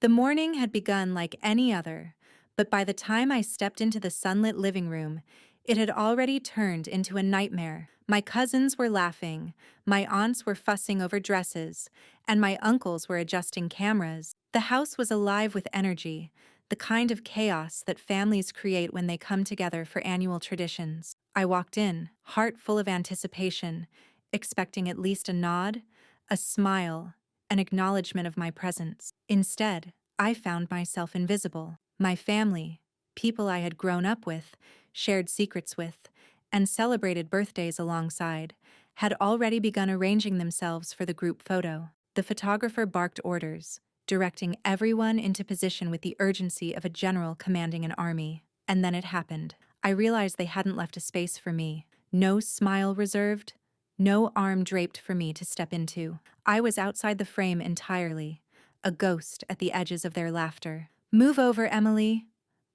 The morning had begun like any other, but by the time I stepped into the sunlit living room, it had already turned into a nightmare. My cousins were laughing, my aunts were fussing over dresses, and my uncles were adjusting cameras. The house was alive with energy, the kind of chaos that families create when they come together for annual traditions. I walked in, heart full of anticipation, expecting at least a nod, a smile, an acknowledgement of my presence. Instead, I found myself invisible. My family, people I had grown up with, shared secrets with, and celebrated birthdays alongside, had already begun arranging themselves for the group photo. The photographer barked orders, directing everyone into position with the urgency of a general commanding an army. And then it happened. I realized they hadn't left a space for me. No smile reserved, no arm draped for me to step into. I was outside the frame entirely, a ghost at the edges of their laughter. "Move over, Emily,"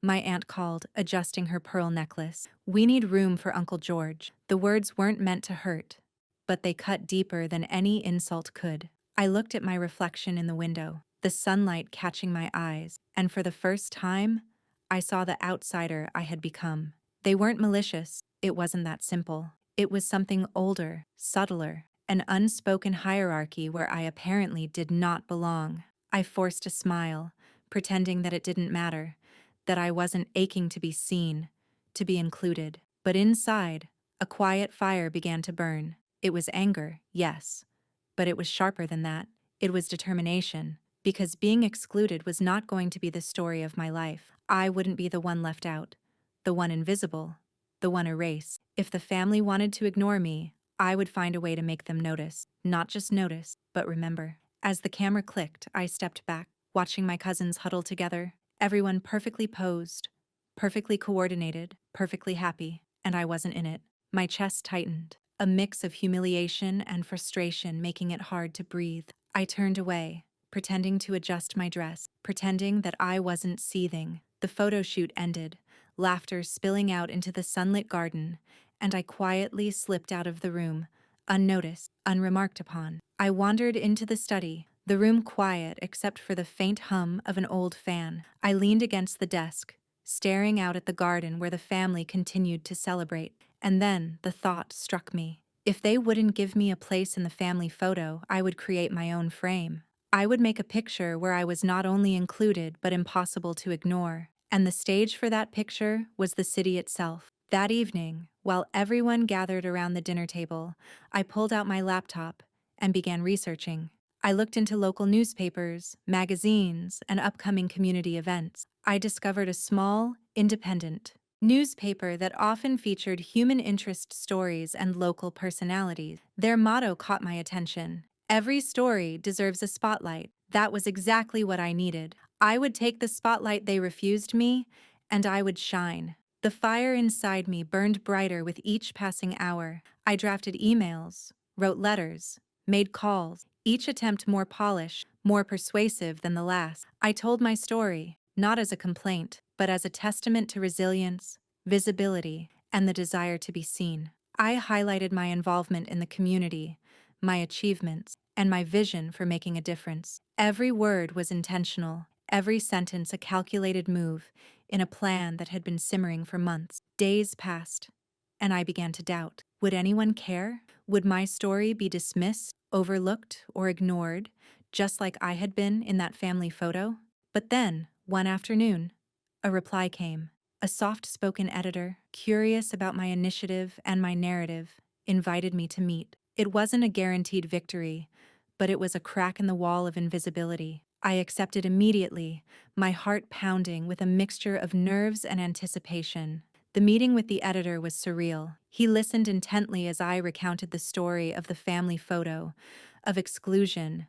my aunt called, adjusting her pearl necklace. "We need room for Uncle George." The words weren't meant to hurt, but they cut deeper than any insult could. I looked at my reflection in the window, the sunlight catching my eyes, and for the first time, I saw the outsider I had become. They weren't malicious, it wasn't that simple. It was something older, subtler, an unspoken hierarchy where I apparently did not belong. I forced a smile, pretending that it didn't matter, that I wasn't aching to be seen, to be included. But inside, a quiet fire began to burn. It was anger, yes, but it was sharper than that. It was determination, because being excluded was not going to be the story of my life. I wouldn't be the one left out, the one invisible, the one erased. If the family wanted to ignore me, I would find a way to make them notice. Not just notice, but remember. As the camera clicked, I stepped back, watching my cousins huddle together, everyone perfectly posed, perfectly coordinated, perfectly happy, and I wasn't in it. My chest tightened, a mix of humiliation and frustration making it hard to breathe. I turned away, pretending to adjust my dress, pretending that I wasn't seething. The photo shoot ended, laughter spilling out into the sunlit garden, and I quietly slipped out of the room, unnoticed, unremarked upon. I wandered into the study, the room quiet except for the faint hum of an old fan. I leaned against the desk, staring out at the garden where the family continued to celebrate. And then the thought struck me. If they wouldn't give me a place in the family photo, I would create my own frame. I would make a picture where I was not only included but impossible to ignore. And the stage for that picture was the city itself. That evening, while everyone gathered around the dinner table, I pulled out my laptop and began researching. I looked into local newspapers, magazines, and upcoming community events. I discovered a small, independent newspaper that often featured human interest stories and local personalities. Their motto caught my attention. "Every story deserves a spotlight." That was exactly what I needed. I would take the spotlight they refused me, and I would shine. The fire inside me burned brighter with each passing hour. I drafted emails, wrote letters, made calls, each attempt more polished, more persuasive than the last. I told my story, not as a complaint, but as a testament to resilience, visibility, and the desire to be seen. I highlighted my involvement in the community, my achievements, and my vision for making a difference. Every word was intentional, every sentence a calculated move in a plan that had been simmering for months. Days passed, and I began to doubt. Would anyone care? Would my story be dismissed, overlooked, or ignored, just like I had been in that family photo? But then, one afternoon, a reply came. A soft-spoken editor, curious about my initiative and my narrative, invited me to meet. It wasn't a guaranteed victory, but it was a crack in the wall of invisibility. I accepted immediately, my heart pounding with a mixture of nerves and anticipation. The meeting with the editor was surreal. He listened intently as I recounted the story of the family photo, of exclusion,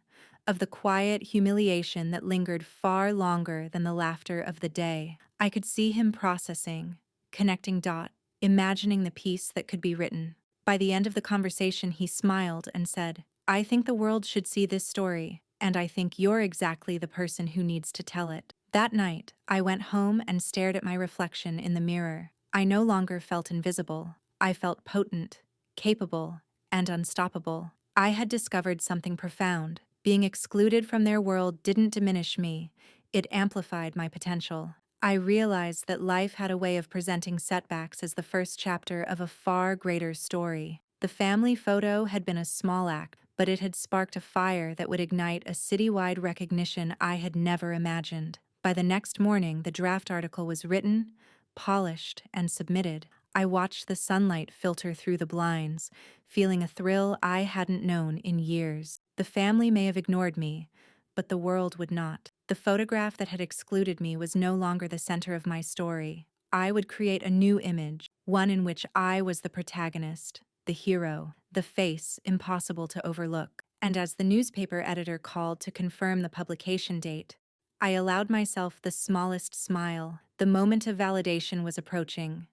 of the quiet humiliation that lingered far longer than the laughter of the day. I could see him processing, connecting dots, imagining the piece that could be written. By the end of the conversation, he smiled and said, "I think the world should see this story, and I think you're exactly the person who needs to tell it." That night, I went home and stared at my reflection in the mirror. I no longer felt invisible. I felt potent, capable, and unstoppable. I had discovered something profound. Being excluded from their world didn't diminish me. It amplified my potential. I realized that life had a way of presenting setbacks as the first chapter of a far greater story. The family photo had been a small act, but it had sparked a fire that would ignite a citywide recognition I had never imagined. By the next morning, the draft article was written, polished, and submitted. I watched the sunlight filter through the blinds, feeling a thrill I hadn't known in years. The family may have ignored me, but the world would not. The photograph that had excluded me was no longer the center of my story. I would create a new image, one in which I was the protagonist, the hero, the face impossible to overlook. And as the newspaper editor called to confirm the publication date, I allowed myself the smallest smile. The moment of validation was approaching.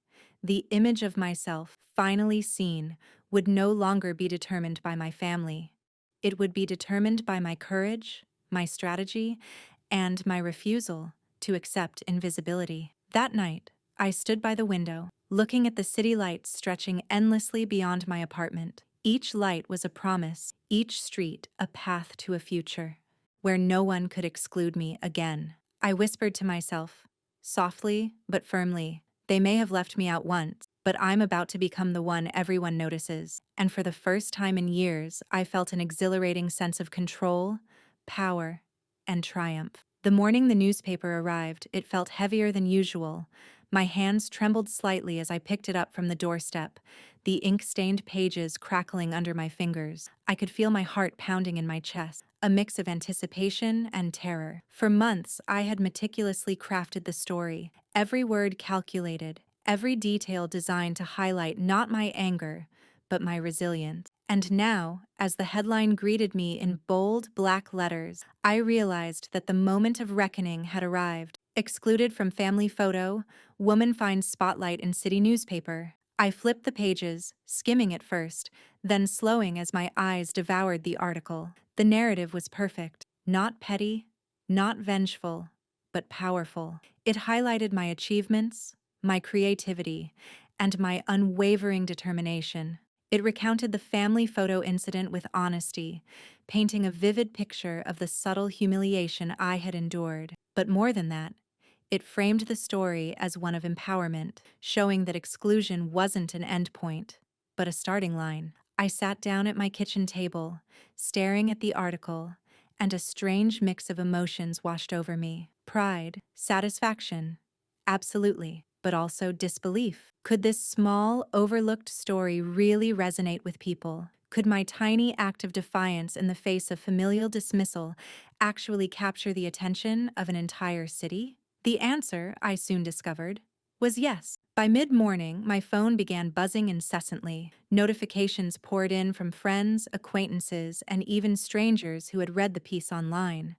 The image of myself, finally seen, would no longer be determined by my family. It would be determined by my courage, my strategy, and my refusal to accept invisibility. That night, I stood by the window, looking at the city lights stretching endlessly beyond my apartment. Each light was a promise, each street a path to a future, where no one could exclude me again. I whispered to myself, softly but firmly, they may have left me out once, but I'm about to become the one everyone notices. And for the first time in years, I felt an exhilarating sense of control, power, and triumph. The morning the newspaper arrived, it felt heavier than usual. My hands trembled slightly as I picked it up from the doorstep, the ink-stained pages crackling under my fingers. I could feel my heart pounding in my chest, a mix of anticipation and terror. For months, I had meticulously crafted the story, every word calculated, every detail designed to highlight not my anger, but my resilience. And now, as the headline greeted me in bold black letters, I realized that the moment of reckoning had arrived. Excluded from family photo, woman finds spotlight in city newspaper. I flipped the pages, skimming at first, then slowing as my eyes devoured the article. The narrative was perfect, not petty, not vengeful, but powerful. It highlighted my achievements, my creativity, and my unwavering determination. It recounted the family photo incident with honesty, painting a vivid picture of the subtle humiliation I had endured. But more than that, it framed the story as one of empowerment, showing that exclusion wasn't an endpoint, but a starting line. I sat down at my kitchen table, staring at the article, and a strange mix of emotions washed over me. Pride, satisfaction, absolutely, but also disbelief. Could this small, overlooked story really resonate with people? Could my tiny act of defiance in the face of familial dismissal actually capture the attention of an entire city? The answer, I soon discovered, was yes. By mid-morning, my phone began buzzing incessantly. Notifications poured in from friends, acquaintances, and even strangers who had read the piece online.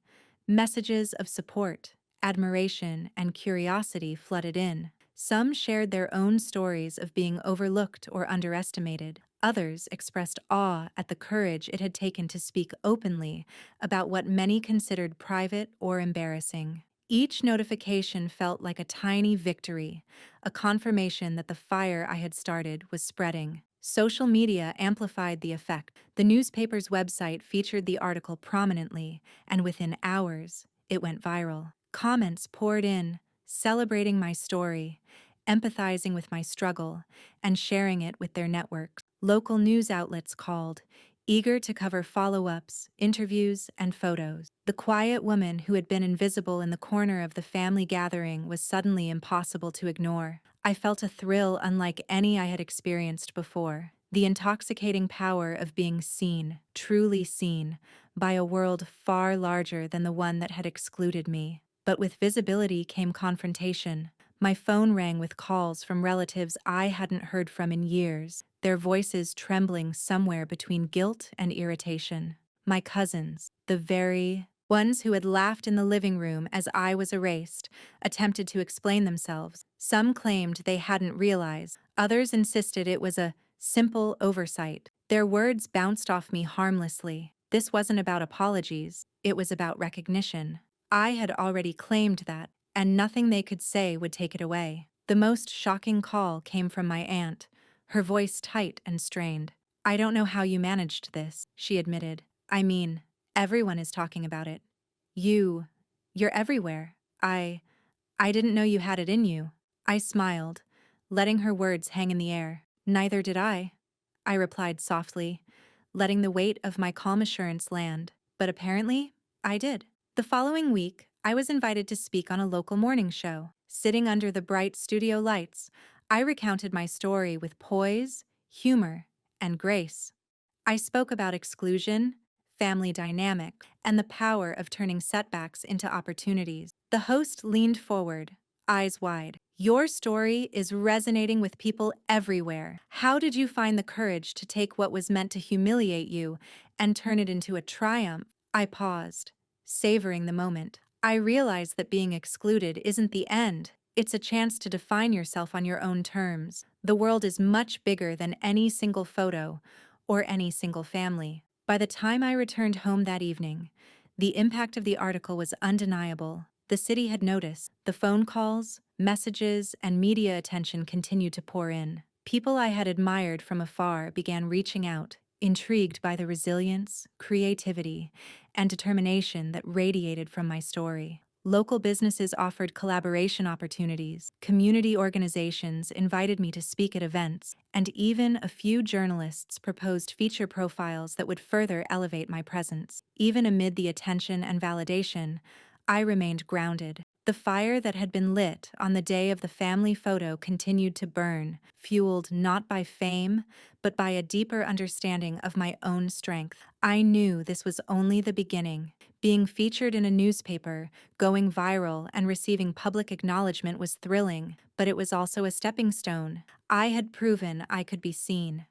Messages of support, admiration, and curiosity flooded in. Some shared their own stories of being overlooked or underestimated. Others expressed awe at the courage it had taken to speak openly about what many considered private or embarrassing. Each notification felt like a tiny victory, a confirmation that the fire I had started was spreading. Social media amplified the effect. The newspaper's website featured the article prominently, and within hours, it went viral. Comments poured in, celebrating my story, empathizing with my struggle, and sharing it with their networks. Local news outlets called, eager to cover follow-ups, interviews, and photos. The quiet woman who had been invisible in the corner of the family gathering was suddenly impossible to ignore. I felt a thrill unlike any I had experienced before. The intoxicating power of being seen, truly seen, by a world far larger than the one that had excluded me. But with visibility came confrontation. My phone rang with calls from relatives I hadn't heard from in years, their voices trembling somewhere between guilt and irritation. My cousins, the very ones who had laughed in the living room as I was erased, attempted to explain themselves. Some claimed they hadn't realized. Others insisted it was a simple oversight. Their words bounced off me harmlessly. This wasn't about apologies. It was about recognition. I had already claimed that, and nothing they could say would take it away. The most shocking call came from my aunt, her voice tight and strained. "I don't know how you managed this," she admitted. "I mean, everyone is talking about it. You You're everywhere. I didn't know you had it in you. I smiled, letting her words hang in the air. Neither did I replied softly, letting the weight of my calm assurance land. But apparently, I did. The following week, I was invited to speak on a local morning show. Sitting under the bright studio lights, I recounted my story with poise, humor, and grace. I spoke about exclusion, family dynamic, and the power of turning setbacks into opportunities. The host leaned forward, eyes wide. Your story is resonating with people everywhere. How did you find the courage to take what was meant to humiliate you and turn it into a triumph? I paused, savoring the moment. I realized that being excluded isn't the end. It's a chance to define yourself on your own terms. The world is much bigger than any single photo or any single family. By the time I returned home that evening, the impact of the article was undeniable. The city had noticed. The phone calls, messages, and media attention continued to pour in. People I had admired from afar began reaching out, intrigued by the resilience, creativity, and determination that radiated from my story. Local businesses offered collaboration opportunities, community organizations invited me to speak at events, and even a few journalists proposed feature profiles that would further elevate my presence. Even amid the attention and validation, I remained grounded. The fire that had been lit on the day of the family photo continued to burn, fueled not by fame, but by a deeper understanding of my own strength. I knew this was only the beginning. Being featured in a newspaper, going viral, and receiving public acknowledgement was thrilling, but it was also a stepping stone. I had proven I could be seen.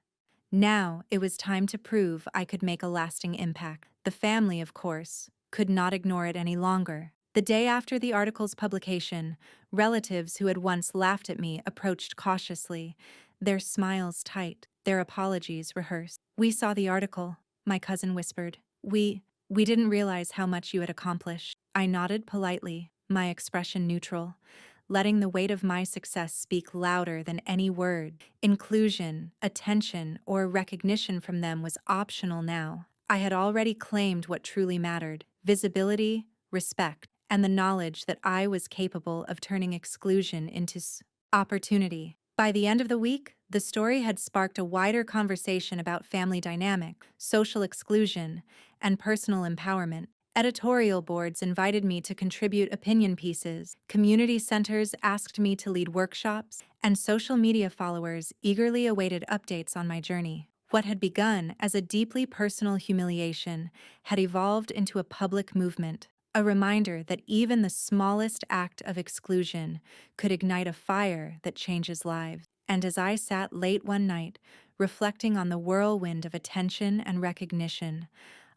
Now it was time to prove I could make a lasting impact. The family, of course, could not ignore it any longer. The day after the article's publication, relatives who had once laughed at me approached cautiously, their smiles tight, their apologies rehearsed. "We saw the article," my cousin whispered. We didn't realize how much you had accomplished." I nodded politely, my expression neutral, letting the weight of my success speak louder than any word. Inclusion, attention, or recognition from them was optional now. I had already claimed what truly mattered: visibility, respect, and the knowledge that I was capable of turning exclusion into opportunity. By the end of the week, the story had sparked a wider conversation about family dynamic, social exclusion, and personal empowerment. Editorial boards invited me to contribute opinion pieces, community centers asked me to lead workshops, and social media followers eagerly awaited updates on my journey. What had begun as a deeply personal humiliation had evolved into a public movement, a reminder that even the smallest act of exclusion could ignite a fire that changes lives. And as I sat late one night, reflecting on the whirlwind of attention and recognition,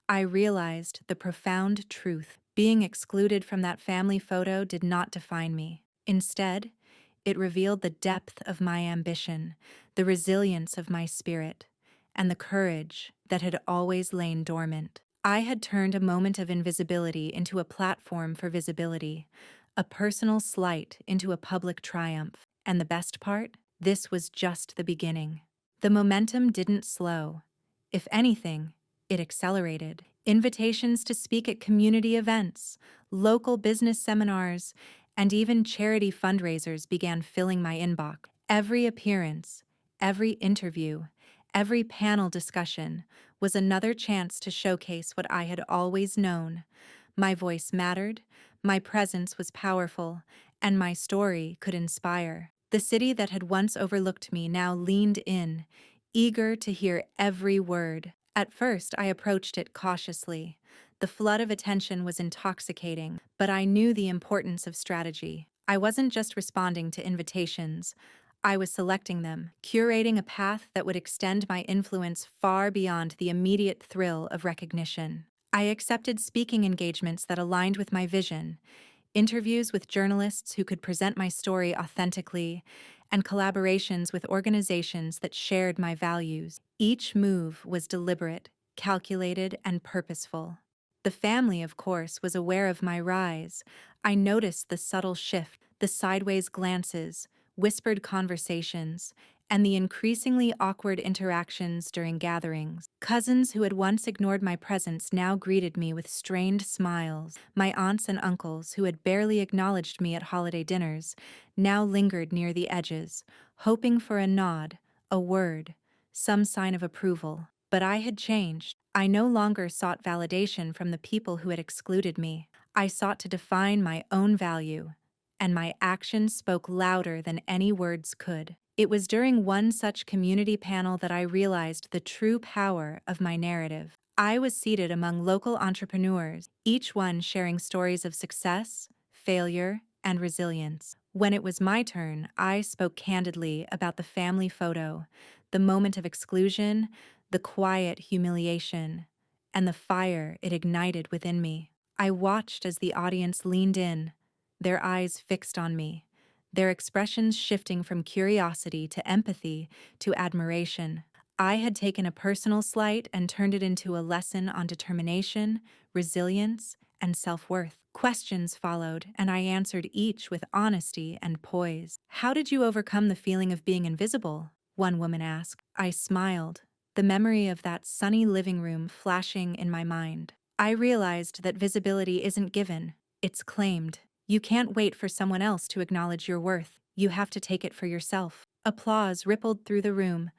I realized the profound truth. Being excluded from that family photo did not define me. Instead, it revealed the depth of my ambition, the resilience of my spirit, and the courage that had always lain dormant. I had turned a moment of invisibility into a platform for visibility, a personal slight into a public triumph. And the best part? This was just the beginning. The momentum didn't slow. If anything, it accelerated. Invitations to speak at community events, local business seminars, and even charity fundraisers began filling my inbox. Every appearance, every interview, every panel discussion was another chance to showcase what I had always known. My voice mattered, my presence was powerful, and my story could inspire. The city that had once overlooked me now leaned in, eager to hear every word. At first, I approached it cautiously. The flood of attention was intoxicating, but I knew the importance of strategy. I wasn't just responding to invitations. I was selecting them, curating a path that would extend my influence far beyond the immediate thrill of recognition. I accepted speaking engagements that aligned with my vision, interviews with journalists who could present my story authentically, and collaborations with organizations that shared my values. Each move was deliberate, calculated, and purposeful. The family, of course, was aware of my rise. I noticed the subtle shift, the sideways glances, whispered conversations, and the increasingly awkward interactions during gatherings. Cousins who had once ignored my presence now greeted me with strained smiles. My aunts and uncles, who had barely acknowledged me at holiday dinners, now lingered near the edges, hoping for a nod, a word, some sign of approval. But I had changed. I no longer sought validation from the people who had excluded me. I sought to define my own value, and my actions spoke louder than any words could. It was during one such community panel that I realized the true power of my narrative. I was seated among local entrepreneurs, each one sharing stories of success, failure, and resilience. When it was my turn, I spoke candidly about the family photo, the moment of exclusion, the quiet humiliation, and the fire it ignited within me. I watched as the audience leaned in, their eyes fixed on me, their expressions shifting from curiosity to empathy to admiration. I had taken a personal slight and turned it into a lesson on determination, resilience, and self-worth. Questions followed, and I answered each with honesty and poise. "How did you overcome the feeling of being invisible?" one woman asked. I smiled, the memory of that sunny living room flashing in my mind. I realized that visibility isn't given, it's claimed. You can't wait for someone else to acknowledge your worth. You have to take it for yourself. Applause rippled through the room,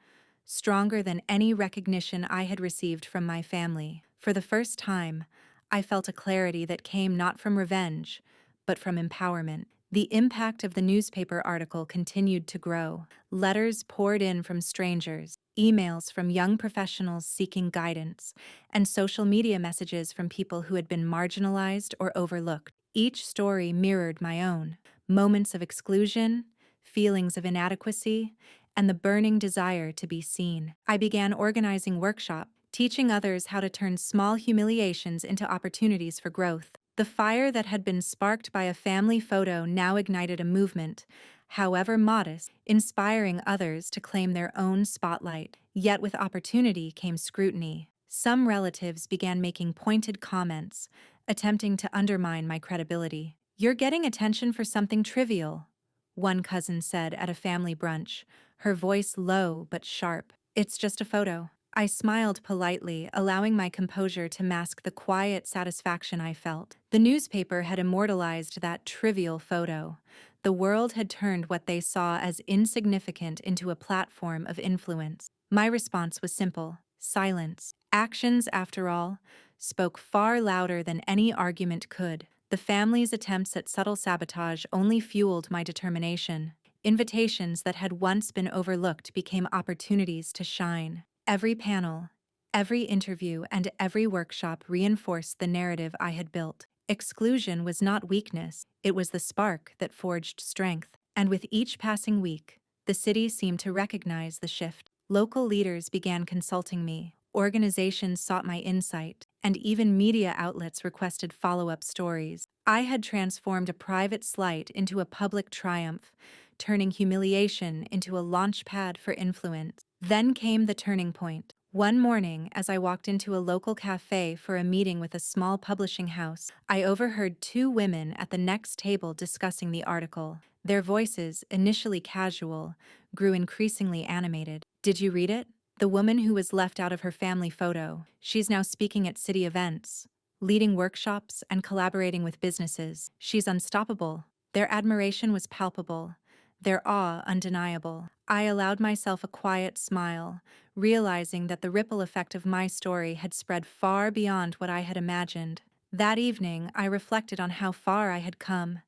stronger than any recognition I had received from my family. For the first time, I felt a clarity that came not from revenge, but from empowerment. The impact of the newspaper article continued to grow. Letters poured in from strangers, emails from young professionals seeking guidance, and social media messages from people who had been marginalized or overlooked. Each story mirrored my own: moments of exclusion, feelings of inadequacy, and the burning desire to be seen. I began organizing workshops, teaching others how to turn small humiliations into opportunities for growth. The fire that had been sparked by a family photo now ignited a movement, however modest, inspiring others to claim their own spotlight. Yet with opportunity came scrutiny. Some relatives began making pointed comments, attempting to undermine my credibility. "You're getting attention for something trivial," one cousin said at a family brunch, her voice low but sharp. "It's just a photo." I smiled politely, allowing my composure to mask the quiet satisfaction I felt. The newspaper had immortalized that trivial photo. The world had turned what they saw as insignificant into a platform of influence. My response was simple: silence. Actions, after all, spoke far louder than any argument could. The family's attempts at subtle sabotage only fueled my determination. Invitations that had once been overlooked became opportunities to shine. Every panel, every interview, and every workshop reinforced the narrative I had built. Exclusion was not weakness, it was the spark that forged strength. And with each passing week, the city seemed to recognize the shift. Local leaders began consulting me, organizations sought my insight, and even media outlets requested follow-up stories. I had transformed a private slight into a public triumph, turning humiliation into a launchpad for influence. Then came the turning point. One morning, as I walked into a local cafe for a meeting with a small publishing house, I overheard two women at the next table discussing the article. Their voices, initially casual, grew increasingly animated. "Did you read it? The woman who was left out of her family photo. She's now speaking at city events, leading workshops, and collaborating with businesses. She's unstoppable." Their admiration was palpable, their awe undeniable. I allowed myself a quiet smile, realizing that the ripple effect of my story had spread far beyond what I had imagined. That evening, I reflected on how far I had come.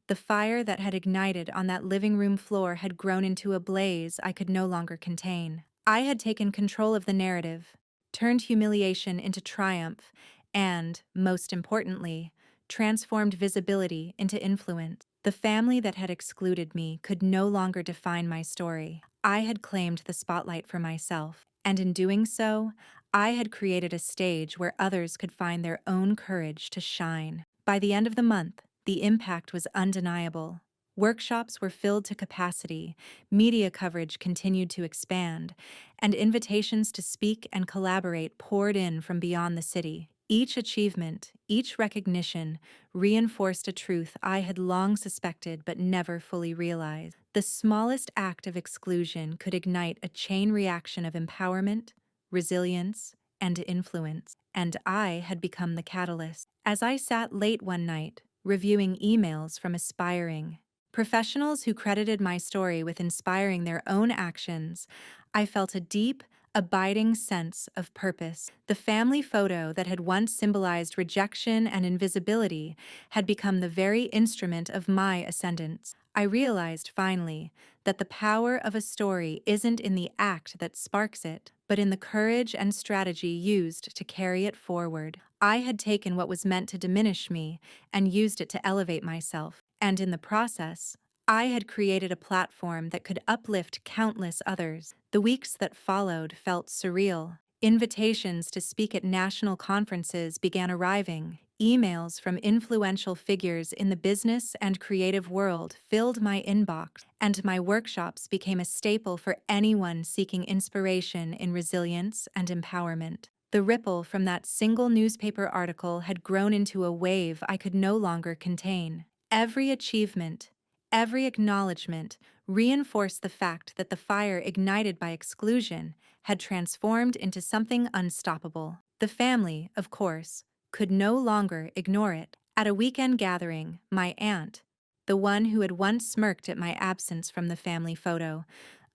The fire that had ignited on that living room floor had grown into a blaze I could no longer contain. I had taken control of the narrative, turned humiliation into triumph, and, most importantly, transformed visibility into influence. The family that had excluded me could no longer define my story. I had claimed the spotlight for myself, and in doing so, I had created a stage where others could find their own courage to shine. By the end of the month, the impact was undeniable. Workshops were filled to capacity, media coverage continued to expand, and invitations to speak and collaborate poured in from beyond the city. Each achievement, each recognition, reinforced a truth I had long suspected but never fully realized. The smallest act of exclusion could ignite a chain reaction of empowerment, resilience, and influence, and I had become the catalyst. As I sat late one night, reviewing emails from aspiring professionals who credited my story with inspiring their own actions, I felt a deep, abiding sense of purpose. The family photo that had once symbolized rejection and invisibility had become the very instrument of my ascendance. I realized finally that the power of a story isn't in the act that sparks it, but in the courage and strategy used to carry it forward. I had taken what was meant to diminish me and used it to elevate myself, and in the process, I had created a platform that could uplift countless others. The weeks that followed felt surreal. Invitations to speak at national conferences began arriving. Emails from influential figures in the business and creative world filled my inbox, and my workshops became a staple for anyone seeking inspiration in resilience and empowerment. The ripple from that single newspaper article had grown into a wave I could no longer contain. Every achievement, every acknowledgement reinforced the fact that the fire ignited by exclusion had transformed into something unstoppable. The family, of course, could no longer ignore it. At a weekend gathering, my aunt, the one who had once smirked at my absence from the family photo,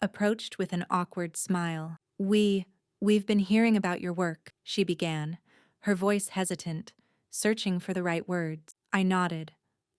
approached with an awkward smile. We've been hearing about your work," she began, her voice hesitant, searching for the right words. I nodded,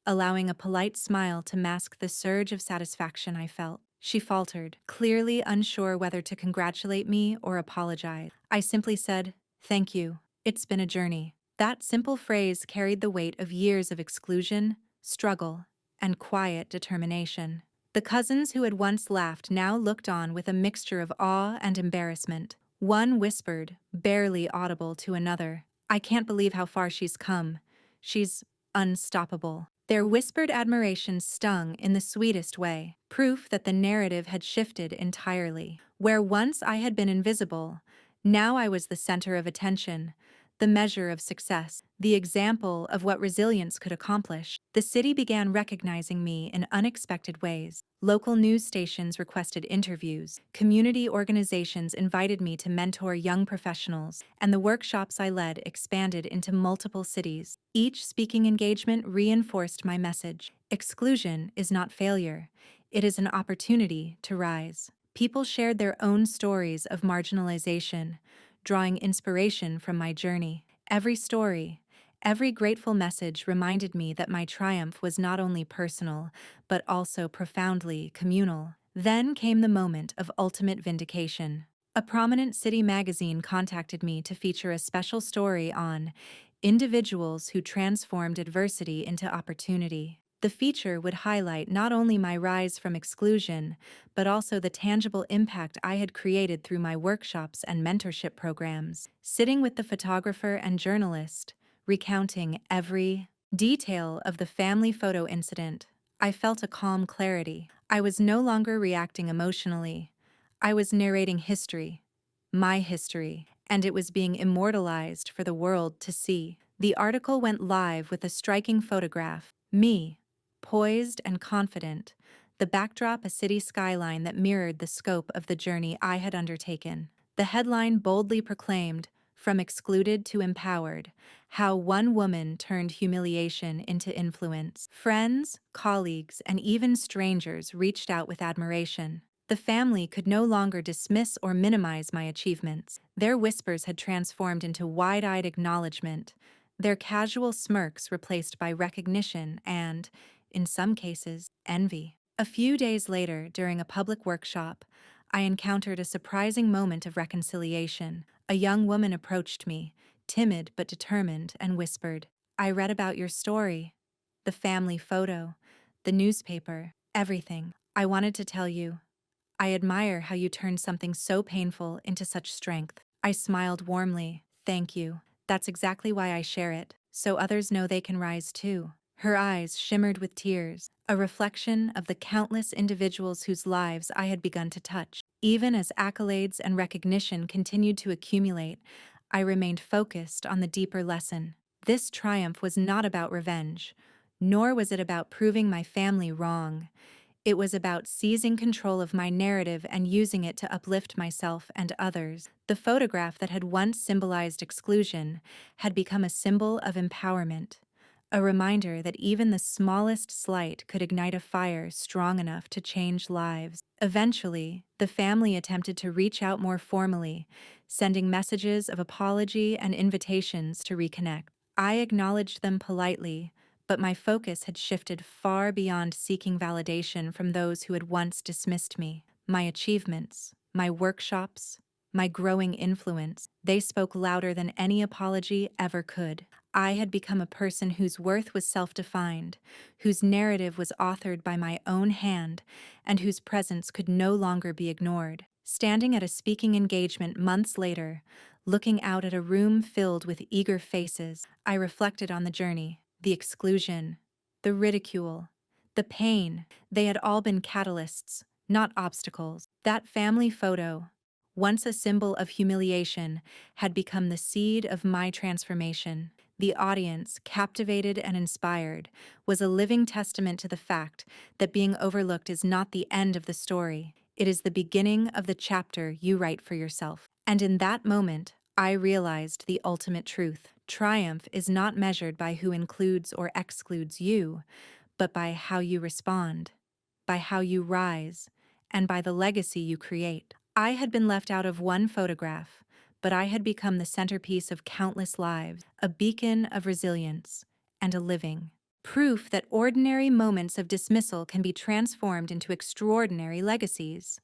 allowing a polite smile to mask the surge of satisfaction I felt. She faltered, clearly unsure whether to congratulate me or apologize. I simply said, "Thank you. It's been a journey." That simple phrase carried the weight of years of exclusion, struggle, and quiet determination. The cousins who had once laughed now looked on with a mixture of awe and embarrassment. One whispered, barely audible to another, "I can't believe how far she's come. She's unstoppable." Their whispered admiration stung in the sweetest way, proof that the narrative had shifted entirely. Where once I had been invisible, now I was the center of attention, the measure of success, the example of what resilience could accomplish. The city began recognizing me in unexpected ways. Local news stations requested interviews, community organizations invited me to mentor young professionals, and the workshops I led expanded into multiple cities. Each speaking engagement reinforced my message. Exclusion is not failure. It is an opportunity to rise. People shared their own stories of marginalization, drawing inspiration from my journey. Every story, every grateful message reminded me that my triumph was not only personal, but also profoundly communal. Then came the moment of ultimate vindication. A prominent city magazine contacted me to feature a special story on individuals who transformed adversity into opportunity. The feature would highlight not only my rise from exclusion, but also the tangible impact I had created through my workshops and mentorship programs. Sitting with the photographer and journalist, recounting every detail of the family photo incident, I felt a calm clarity. I was no longer reacting emotionally. I was narrating history, my history, and it was being immortalized for the world to see. The article went live with a striking photograph, me, poised and confident, the backdrop a city skyline that mirrored the scope of the journey I had undertaken. The headline boldly proclaimed, "From excluded to empowered, how one woman turned humiliation into influence." Friends, colleagues, and even strangers reached out with admiration. The family could no longer dismiss or minimize my achievements. Their whispers had transformed into wide-eyed acknowledgement, their casual smirks replaced by recognition and, in some cases, envy. A few days later, during a public workshop, I encountered a surprising moment of reconciliation. A young woman approached me, timid but determined, and whispered, "I read about your story, the family photo, the newspaper, everything. I wanted to tell you, I admire how you turned something so painful into such strength." I smiled warmly. "Thank you. That's exactly why I share it, so others know they can rise too." Her eyes shimmered with tears, a reflection of the countless individuals whose lives I had begun to touch. Even as accolades and recognition continued to accumulate, I remained focused on the deeper lesson. This triumph was not about revenge, nor was it about proving my family wrong. It was about seizing control of my narrative and using it to uplift myself and others. The photograph that had once symbolized exclusion had become a symbol of empowerment, a reminder that even the smallest slight could ignite a fire strong enough to change lives. Eventually, the family attempted to reach out more formally, sending messages of apology and invitations to reconnect. I acknowledged them politely, but my focus had shifted far beyond seeking validation from those who had once dismissed me. My achievements, my workshops, my growing influence, they spoke louder than any apology ever could. I had become a person whose worth was self-defined, whose narrative was authored by my own hand, and whose presence could no longer be ignored. Standing at a speaking engagement months later, looking out at a room filled with eager faces, I reflected on the journey, the exclusion, the ridicule, the pain. They had all been catalysts, not obstacles. That family photo, once a symbol of humiliation, had become the seed of my transformation. The audience, captivated and inspired, was a living testament to the fact that being overlooked is not the end of the story. It is the beginning of the chapter you write for yourself. And in that moment, I realized the ultimate truth. Triumph is not measured by who includes or excludes you, but by how you respond, by how you rise, and by the legacy you create. I had been left out of one photograph, but I had become the centerpiece of countless lives, a beacon of resilience, and a living proof that ordinary moments of dismissal can be transformed into extraordinary legacies.